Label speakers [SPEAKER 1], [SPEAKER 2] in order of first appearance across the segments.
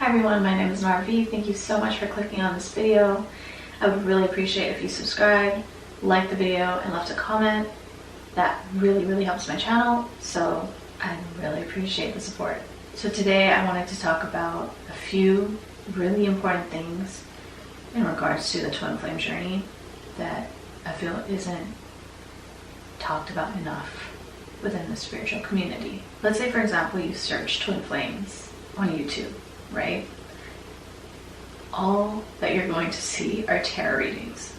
[SPEAKER 1] Hi everyone, my name is Nara V. Thank you so much for clicking on this video. I would really appreciate if you subscribe, like the video, and left a comment. That really helps my channel, so I really appreciate the support. So today I wanted to talk about a few really important things in regards to the twin flame journey that I feel isn't talked about enough within the spiritual community. Let's say, for example, you search twin flames on YouTube, right? All that you're going to see are tarot readings.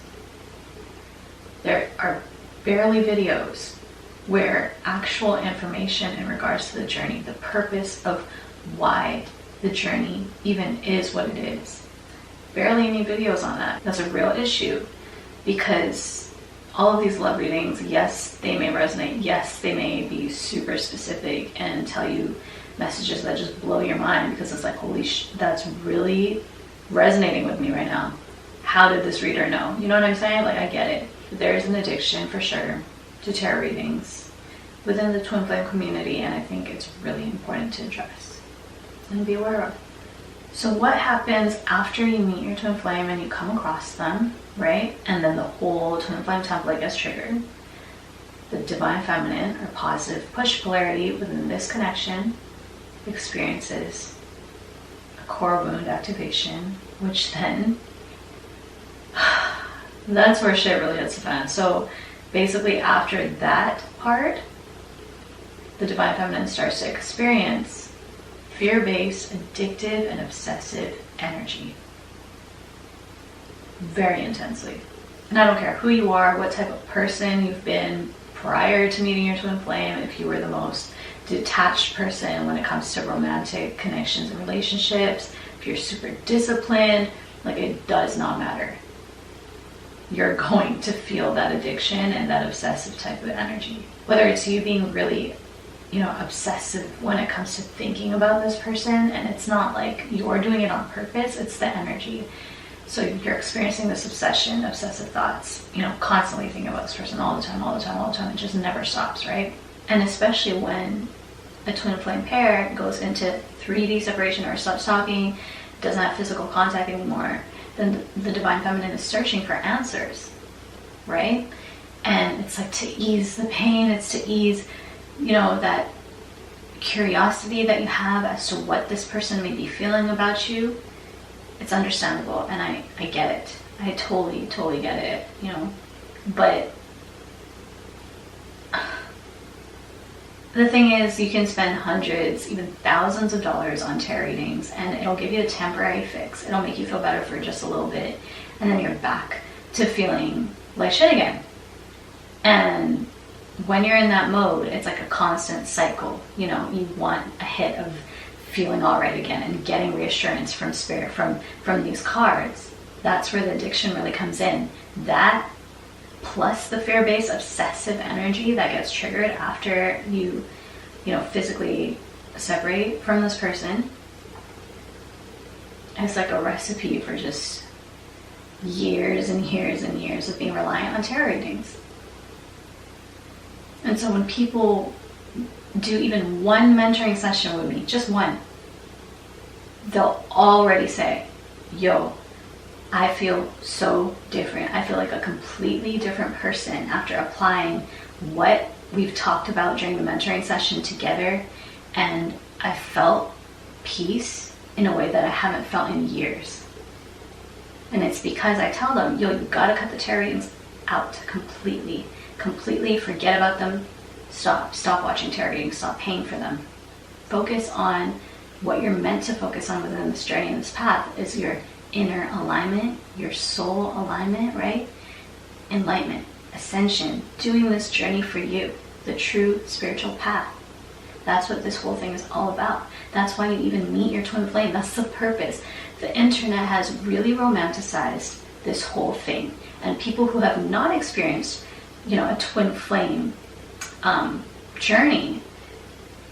[SPEAKER 1] There are barely videos where actual information in regards to the journey, the purpose of why the journey even is what it is. Barely any videos on that. That's a real issue because all of these love readings, yes, they may resonate. Yes, they may be super specific and tell you messages that just blow your mind because it's like, holy that's really resonating with me right now. How did this reader know? You know what I'm saying? Like, I get it. There is an addiction for sure to tarot readings within the twin flame community, and I think it's really important to address and be aware of. So what happens after you meet your twin flame and you come across them, right? And then the whole twin flame template gets triggered. The divine feminine, or positive push polarity within this connection, experiences a core wound activation, which then that's where shit really hits the fan. So basically after that part, the divine feminine starts to experience fear-based, addictive, and obsessive energy very intensely. And I don't care who you are, what type of person you've been prior to meeting your twin flame, if you were the most detached person when it comes to romantic connections and relationships, if you're super disciplined, like, it does not matter. You're going to feel that addiction and that obsessive type of energy. Whether it's you being really, obsessive when it comes to thinking about this person, and it's not like you're doing it on purpose, it's the energy. So you're experiencing this obsession, obsessive thoughts, constantly thinking about this person all the time. It just never stops, right? And especially when a twin flame pair goes into 3D separation or stops talking, doesn't have physical contact anymore, then the divine feminine is searching for answers, right? And it's like to ease the pain, it's to ease, that curiosity that you have as to what this person may be feeling about you. It's understandable, and I get it. I totally get it, But the thing is, you can spend hundreds, even thousands of dollars on tarot readings, and it'll give you a temporary fix. It'll make you feel better for just a little bit, and then you're back to feeling like shit again. And when you're in that mode, it's like a constant cycle. You want a hit of feeling all right again and getting reassurance from spirit, from these cards. That's where the addiction really comes in. That plus the fear-based obsessive energy that gets triggered after you physically separate from this person. It's like a recipe for just years and years and years of being reliant on tarot readings. And so when people do even one mentoring session with me, just one, they'll already say, yo, I feel so different. I feel like a completely different person after applying what we've talked about during the mentoring session together, and I felt peace in a way that I haven't felt in years. And it's because I tell them, yo, you gotta cut the tarot readings out completely, forget about them, stop watching tarot readings, stop paying for them. Focus on what you're meant to focus on within this journey and this path is your inner alignment, your soul alignment, right? Enlightenment, ascension, doing this journey for you, the true spiritual path. That's what this whole thing is all about. That's why you even meet your twin flame. That's the purpose. The internet has really romanticized this whole thing, and people who have not experienced, a twin flame journey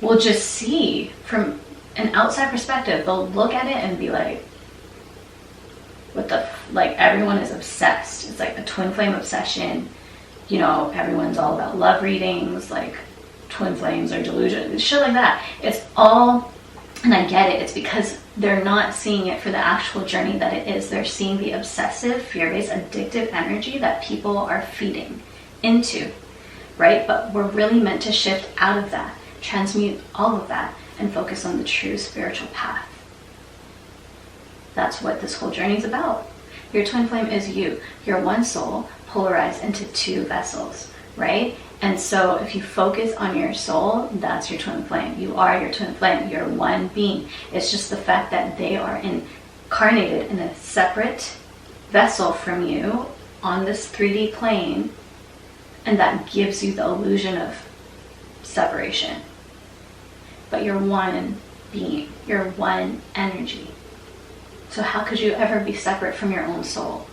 [SPEAKER 1] will just see from an outside perspective. They'll look at it and be like, everyone is obsessed. It's like a twin flame obsession. Everyone's all about love readings, like twin flames are delusional, shit like that. It's all, and I get it. It's because they're not seeing it for the actual journey that it is. They're seeing the obsessive, fear-based, addictive energy that people are feeding into, right? But we're really meant to shift out of that, transmute all of that, and focus on the true spiritual path. That's what this whole journey is about. Your twin flame is you. You're one soul polarized into two vessels, right? And so if you focus on your soul, that's your twin flame. You are your twin flame. You're one being. It's just the fact that they are incarnated in a separate vessel from you on this 3D plane, and that gives you the illusion of separation. But you're one being. You're one energy. So how could you ever be separate from your own soul?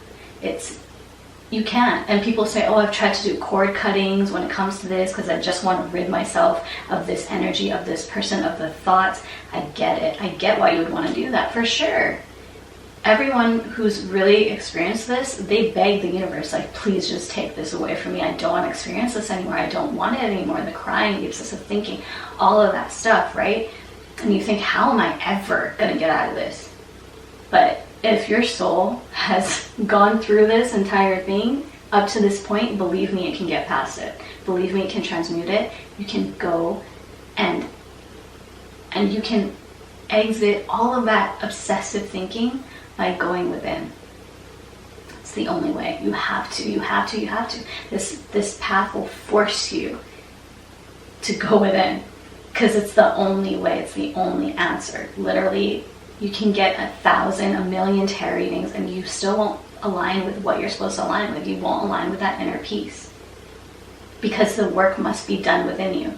[SPEAKER 1] You can't. And people say, oh, I've tried to do cord cuttings when it comes to this because I just want to rid myself of this energy, of this person, of the thoughts. I get it. I get why you would want to do that, for sure. Everyone who's really experienced this, they beg the universe, like, please just take this away from me. I don't want to experience this anymore. I don't want it anymore. The crying, the obsessive thinking, all of that stuff, right? And you think, how am I ever going to get out of this? But if your soul has gone through this entire thing up to this point, believe me, it can get past it. Believe me, it can transmute it. You can go and you can exit all of that obsessive thinking by going within. It's the only way. You have to. This path will force you to go within, because it's the only way. It's the only answer. Literally, you can get 1,000, 1,000,000 tarot readings and you still won't align with what you're supposed to align with. You won't align with that inner peace, because the work must be done within you.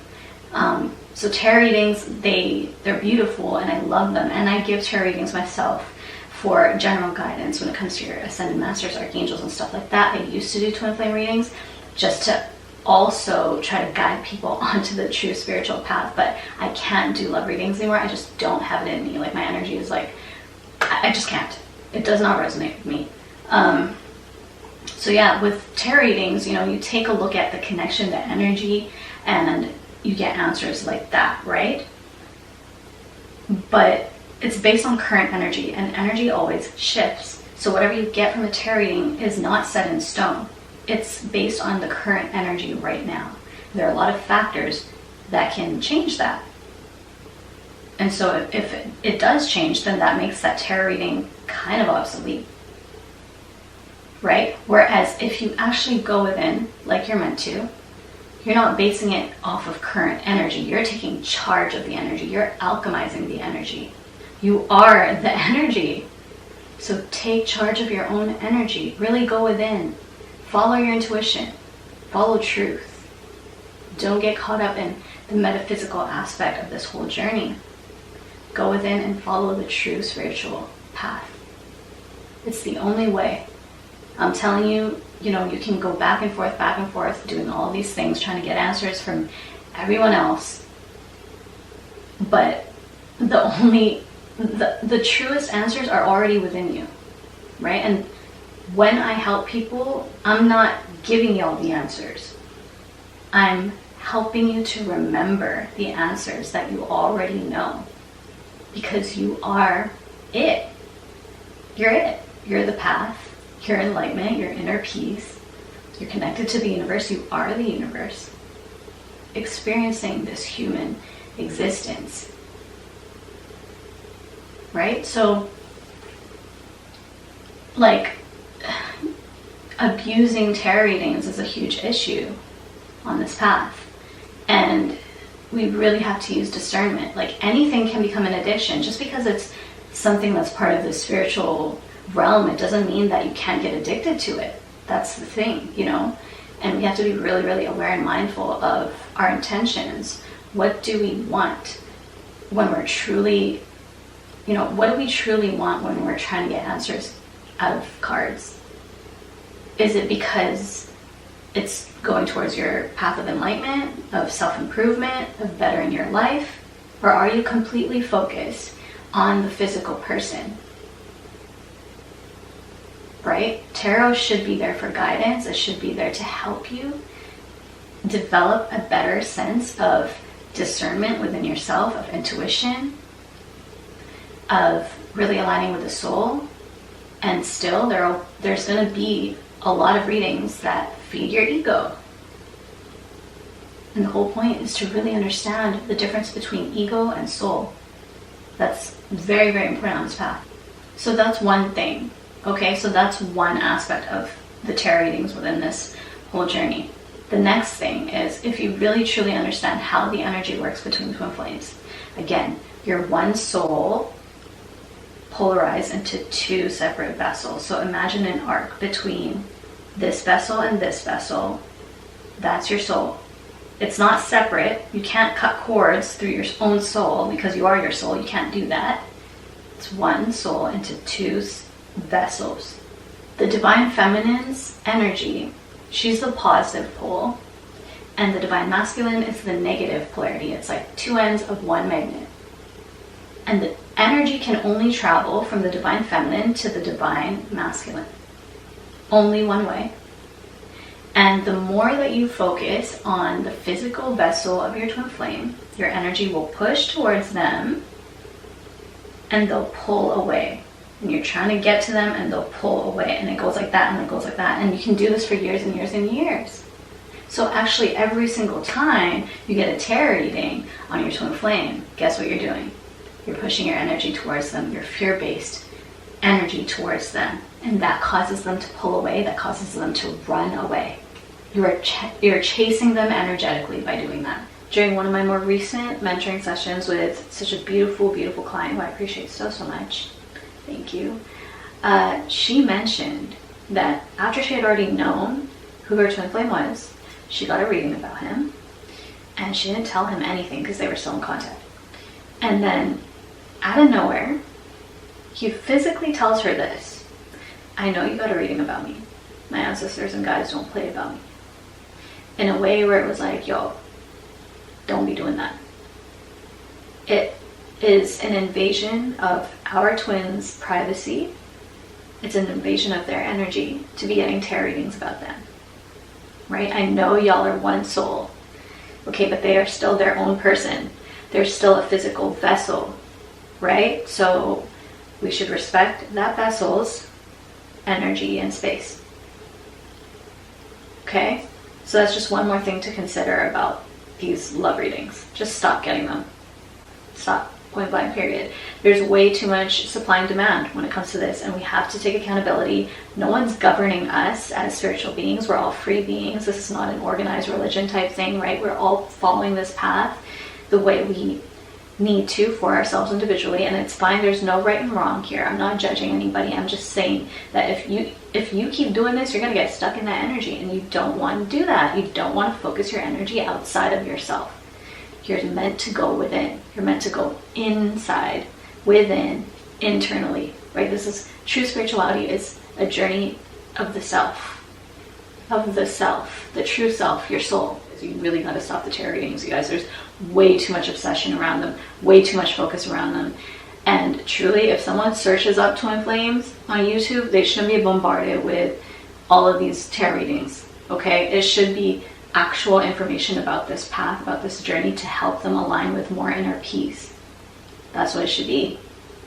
[SPEAKER 1] So tarot readings, they're beautiful and I love them. And I give tarot readings myself for general guidance when it comes to your ascended masters, archangels, and stuff like that. I used to do twin flame readings just to also try to guide people onto the true spiritual path, but I can't do love readings anymore. I just don't have it in me. Like, my energy is like, I just can't. It does not resonate with me. So yeah, with tarot readings, you take a look at the connection to energy and you get answers like that, right? But it's based on current energy, and energy always shifts. So whatever you get from a tarot reading is not set in stone. It's based on the current energy right now. There are a lot of factors that can change that. And so if it does change, then that makes that tarot reading kind of obsolete, right? Whereas if you actually go within, like you're meant to, you're not basing it off of current energy. You're taking charge of the energy. You're alchemizing the energy. You are the energy. So take charge of your own energy. Really go within. Follow your intuition. Follow truth. Don't get caught up in the metaphysical aspect of this whole journey. Go within and follow the true spiritual path. It's the only way. I'm telling you, you can go back and forth, doing all these things, trying to get answers from everyone else. But the truest answers are already within you, right? And when I help people, I'm not giving you all the answers. I'm helping you to remember the answers that you already know, because you are it. You're it. You're the path. Your enlightenment, your inner peace. You're connected to the universe. You are the universe, experiencing this human existence, right? So, like, abusing tarot readings is a huge issue on this path, and we really have to use discernment. Like, anything can become an addiction. Just because it's something that's part of the spiritual realm, it doesn't mean that you can't get addicted to it. That's the thing, and we have to be really, really aware and mindful of our intentions. What do we want when we're truly, what do we truly want when we're trying to get answers out of cards? Is it because it's going towards your path of enlightenment, of self-improvement, of bettering your life? Or are you completely focused on the physical person? Right? Tarot should be there for guidance. It should be there to help you develop a better sense of discernment within yourself, of intuition. of really aligning with the soul. And still there's going to be a lot of readings that feed your ego. And the whole point is to really understand the difference between ego and soul. That's very, very important on this path. So that's one thing. Okay, so that's one aspect of the tarot readings within this whole journey. The next thing is, if you really truly understand how the energy works between twin flames, again, you're one soul polarized into two separate vessels. So imagine an arc between this vessel and this vessel. That's your soul. It's not separate. You can't cut cords through your own soul because you are your soul. You can't do that. It's one soul into two vessels. The divine feminine's energy, she's the positive pole, and the divine masculine is the negative polarity. It's like two ends of one magnet. And the energy can only travel from the divine feminine to the divine masculine. Only one way. And the more that you focus on the physical vessel of your twin flame, your energy will push towards them and they'll pull away. And you're trying to get to them and they'll pull away. And it goes like that and it goes like that. And you can do this for years and years and years. So actually every single time you get a tarot reading on your twin flame, guess what you're doing? You're pushing your energy towards them, your fear-based energy towards them. And that causes them to pull away, that causes them to run away. You're chasing them energetically by doing that. During one of my more recent mentoring sessions with such a beautiful, beautiful client who I appreciate so, so much, thank you, she mentioned that after she had already known who her twin flame was, she got a reading about him, and she didn't tell him anything because they were still in contact. And then, out of nowhere, he physically tells her this: I know you got a reading about me. My ancestors and guides don't play about me. In a way where it was like, yo, don't be doing that. It is an invasion of our twins' privacy. It's an invasion of their energy to be getting tarot readings about them. Right? I know y'all are one soul. Okay, but they are still their own person. They're still a physical vessel. Right? So we should respect that vessel's energy and space. Okay? So that's just one more thing to consider about these love readings. Just stop getting them. Stop. Point blank, period. There's way too much supply and demand when it comes to this, and we have to take accountability. No one's governing us as spiritual beings. We're all free beings. This is not an organized religion type thing, right? We're all following this path the way we need to for ourselves individually, and it's fine. There's no right and wrong here. I'm not judging anybody. I'm just saying that if you keep doing this, you're going to get stuck in that energy, and you don't want to do that. You don't want to focus your energy outside of yourself. You're meant to go within. You're meant to go inside, within, internally, right? This is true spirituality, is a journey of the self, the true self, your soul. You really got to stop the tarot readings, you guys. There's way too much obsession around them, way too much focus around them. And truly, if someone searches up twin flames on YouTube, they shouldn't be bombarded with all of these tarot readings, okay? It should be actual information about this path, about this journey, to help them align with more inner peace. That's what it should be.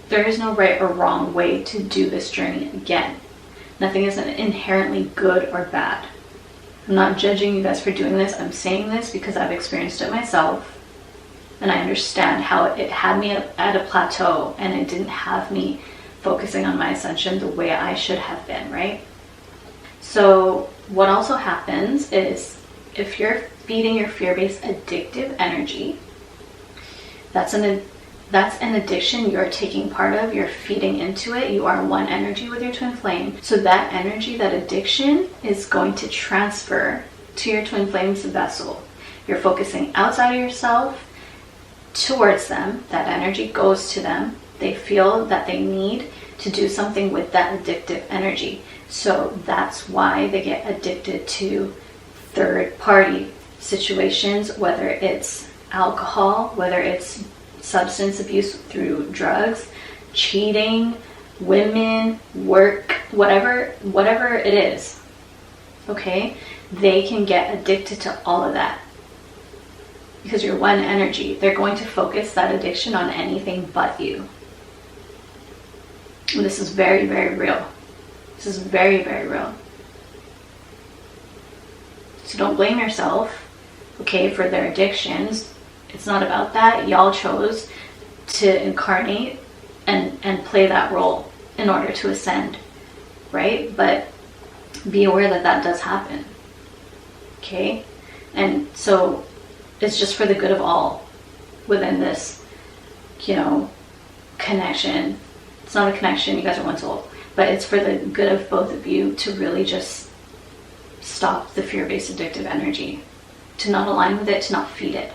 [SPEAKER 1] There is no right or wrong way to do this journey. Again, nothing is inherently good or bad. I'm not judging you guys for doing this. I'm saying this because I've experienced it myself, and I understand how it had me at a plateau, and it didn't have me focusing on my ascension the way I should have been, right? So what also happens is, if you're feeding your fear-based addictive energy, that's an addiction you're taking part of. You're feeding into it. You are one energy with your twin flame. So that energy, that addiction, is going to transfer to your twin flame's vessel. You're focusing outside of yourself towards them. That energy goes to them. They feel that they need to do something with that addictive energy. So that's why they get addicted to third-party situations, whether it's alcohol, whether it's substance abuse through drugs, cheating, women, work, whatever it is, okay? They can get addicted to all of that because you're one energy. They're going to focus that addiction on anything but you. And this is very, very real. This is very, very real. So don't blame yourself, okay, for their addictions. It's not about that. Y'all chose to incarnate and play that role in order to ascend, right? But be aware that that does happen, okay? And so it's just for the good of all within this, connection. It's not a connection, you guys are one soul, but it's for the good of both of you to really just stop the fear-based addictive energy, to not align with it, to not feed it.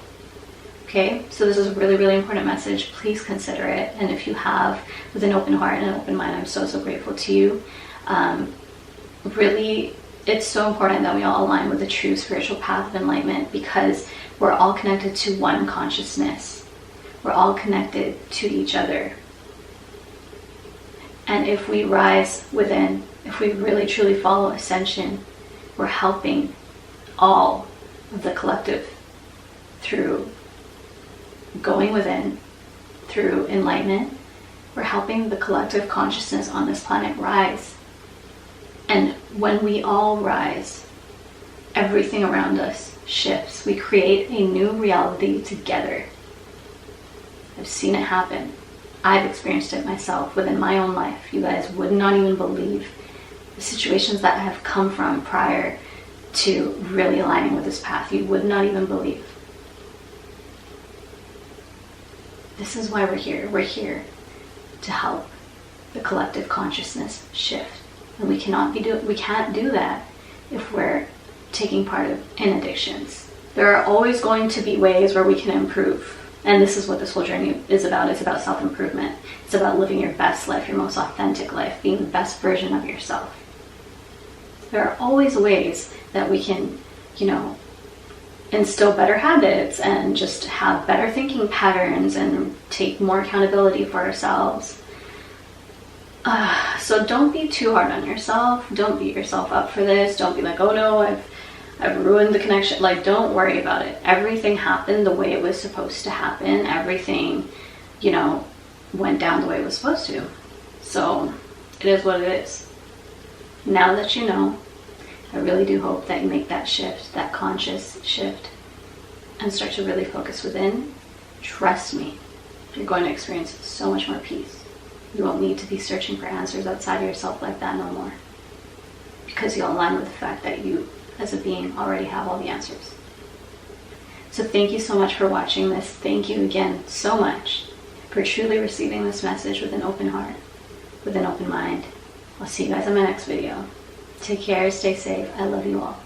[SPEAKER 1] Okay, so this is a really, really important message. Please consider it. And if you have, with an open heart and an open mind, I'm so, so grateful to you. Really, it's so important that we all align with the true spiritual path of enlightenment, because we're all connected to one consciousness. We're all connected to each other. And if we rise within, if we really, truly follow ascension, we're helping all of the collective through going within, through enlightenment. We're helping the collective consciousness on this planet rise. And when we all rise, everything around us shifts. We create a new reality together. I've seen it happen. I've experienced it myself within my own life. You guys would not even believe the situations that have come from prior to really aligning with this path. You would not even believe. This is why we're here. We're here to help the collective consciousness shift. And we can't do that if we're taking part in addictions. There are always going to be ways where we can improve. And this is what this whole journey is about. It's about self-improvement. It's about living your best life, your most authentic life, being the best version of yourself. There are always ways that we can, instill better habits and just have better thinking patterns and take more accountability for ourselves. So don't be too hard on yourself. Don't beat yourself up for this. Don't be like, oh no, I've ruined the connection. Like, don't worry about it. Everything happened the way it was supposed to happen. Everything, went down the way it was supposed to. So it is what it is. Now that you know, I really do hope that you make that shift, that conscious shift, and start to really focus within. Trust me, you're going to experience so much more peace. You won't need to be searching for answers outside of yourself like that no more, because you'll align with the fact that you, as a being, already have all the answers. So thank you so much for watching this. Thank you again so much for truly receiving this message with an open heart, with an open mind. I'll see you guys in my next video. Take care, stay safe. I love you all.